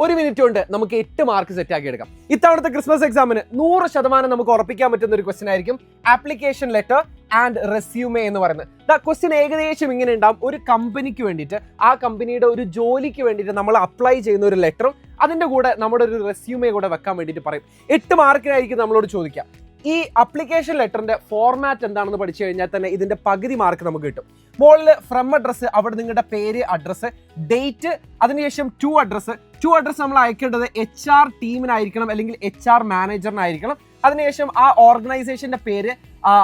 1 minute കൊണ്ട് നമുക്ക് 8 mark set ആക്കി എടുക്കാം. ഇത്തവണത്തെ ക്രിസ്മസ് എക്സാമിന് 100% നമുക്ക് ഉറപ്പിക്കാൻ പറ്റുന്ന ഒരു ക്വസ്റ്റൻ ആയിരിക്കും ആപ്ലിക്കേഷൻ ലെറ്റർ ആൻഡ് റെസ്യൂമേ എന്ന് പറയുന്നത്. ക്വസ്റ്റ്യൻ ഏകദേശം ഇങ്ങനെ ഉണ്ടാവും. ഒരു കമ്പനിക്ക് വേണ്ടിയിട്ട്, ആ കമ്പനിയുടെ ഒരു ജോലിക്ക് വേണ്ടിയിട്ട് നമ്മൾ അപ്ലൈ ചെയ്യുന്ന ഒരു ലെറ്ററും അതിൻ്റെ കൂടെ നമ്മുടെ ഒരു റെസ്യൂമേ കൂടെ വെക്കാൻ വേണ്ടിയിട്ട് പറയും. 8 മാർക്കിനായിരിക്കും നമ്മളോട് ചോദിക്കുക. ഈ അപ്ലിക്കേഷൻ ലെറ്ററിന്റെ ഫോർമാറ്റ് എന്താണെന്ന് പഠിച്ചു കഴിഞ്ഞാൽ തന്നെ ഇതിന്റെ പകുതി മാർക്ക് നമുക്ക് കിട്ടും. മുകളിൽ ഫ്രം അഡ്രസ്സ്, അവിടെ നിങ്ങളുടെ പേര്, അഡ്രസ്സ്, ഡേറ്റ്, അതിനുശേഷം ടു അഡ്രസ്സ് നമ്മൾ അയക്കേണ്ടത് HR ടീമിനായിരിക്കണം അല്ലെങ്കിൽ HR മാനേജറിനായിരിക്കണം. അതിനുശേഷം ആ ഓർഗനൈസേഷന്റെ പേര്,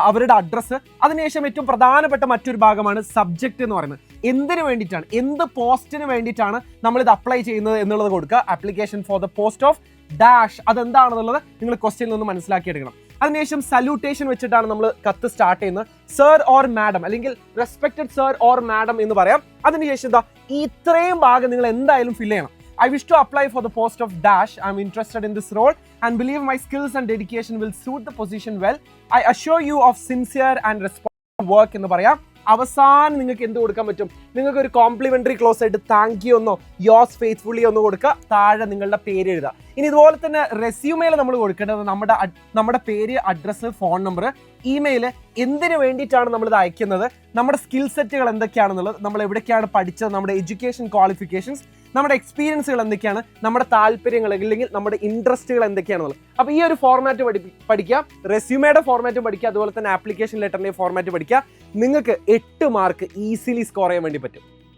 അവരുടെ അഡ്രസ്സ്, അതിനുശേഷം ഏറ്റവും പ്രധാനപ്പെട്ട മറ്റൊരു ഭാഗമാണ് സബ്ജക്റ്റ് എന്ന് പറയുന്നത്. എന്തിനു വേണ്ടിയിട്ടാണ്, എന്ത് പോസ്റ്റിന് വേണ്ടിയിട്ടാണ് നമ്മളിത് അപ്ലൈ ചെയ്യുന്നത് എന്നുള്ളത് കൊടുക്കുക. Application for the post of dash, അതെന്താണെന്നുള്ളത് നിങ്ങൾ ക്വസ്റ്റ്യനിൽ നിന്ന് മനസ്സിലാക്കിയെടുക്കണം. അതിനുശേഷം സല്യൂട്ടേഷൻ വെച്ചിട്ടാണ് നമ്മൾ കത്ത് സ്റ്റാർട്ട് ചെയ്യുന്നത്. സർ ഓർ മാഡം അല്ലെങ്കിൽ റെസ്പെക്റ്റഡ് സർ ഓർ മാഡം എന്ന് പറയാം. അതിനുശേഷം ഇത്രയും ഭാഗം നിങ്ങൾ എന്തായാലും ഫില്ല് ചെയ്യണം. I wish to apply for the post of dash. I'm interested in this role and believe my skills and dedication will suit the position well. I assure you of sincere and responsible work എന്ന് പറയാം. അവസാനം നിങ്ങൾക്ക് എന്ത് കൊടുക്കാൻ പറ്റും? നിങ്ങൾക്ക് ഒരു complementary close ആയിട്ട് താങ്ക് യു എന്നോ യോസ് ഫെയ്ത്ത്ഫുള്ളി ഒന്ന് കൊടുക്കുക. താഴെ നിങ്ങളുടെ പേര് എഴുതുക. ഇനി ഇതുപോലെ തന്നെ റെസ്യൂമേയിൽ നമ്മൾ കൊടുക്കേണ്ടത് നമ്മുടെ പേര്, അഡ്രസ്സ്, ഫോൺ നമ്പർ, ഇമെയിൽ, എന്തിനു വേണ്ടിയിട്ടാണ് നമ്മളിത് അയക്കുന്നത്, നമ്മുടെ സ്കിൽ സെറ്റുകൾ എന്തൊക്കെയാണെന്നുള്ളത്, നമ്മൾ എവിടേക്കാണ് പഠിച്ചത്, നമ്മുടെ എഡ്യൂക്കേഷൻ ക്വാളിഫിക്കേഷൻസ്, നമ്മുടെ എക്സ്പീരിയൻസുകൾ എന്തൊക്കെയാണ്, നമ്മുടെ താല്പര്യങ്ങൾ അല്ലെങ്കിൽ നമ്മുടെ ഇൻട്രസ്റ്റുകൾ എന്തൊക്കെയാണെന്നുള്ളത്. അപ്പോൾ ഈ ഒരു ഫോർമാറ്റ് പഠിക്കുക. റെസ്യൂമേയുടെ ഫോർമാറ്റ് പഠിക്കുക, അതുപോലെ തന്നെ ആപ്ലിക്കേഷൻ ലെറ്ററിന്റെ ഫോർമാറ്റ് പഠിക്കുക. നിങ്ങൾക്ക് 8 മാർക്ക് ഈസിലി സ്കോർ ചെയ്യാൻ വേണ്ടി പറ്റും.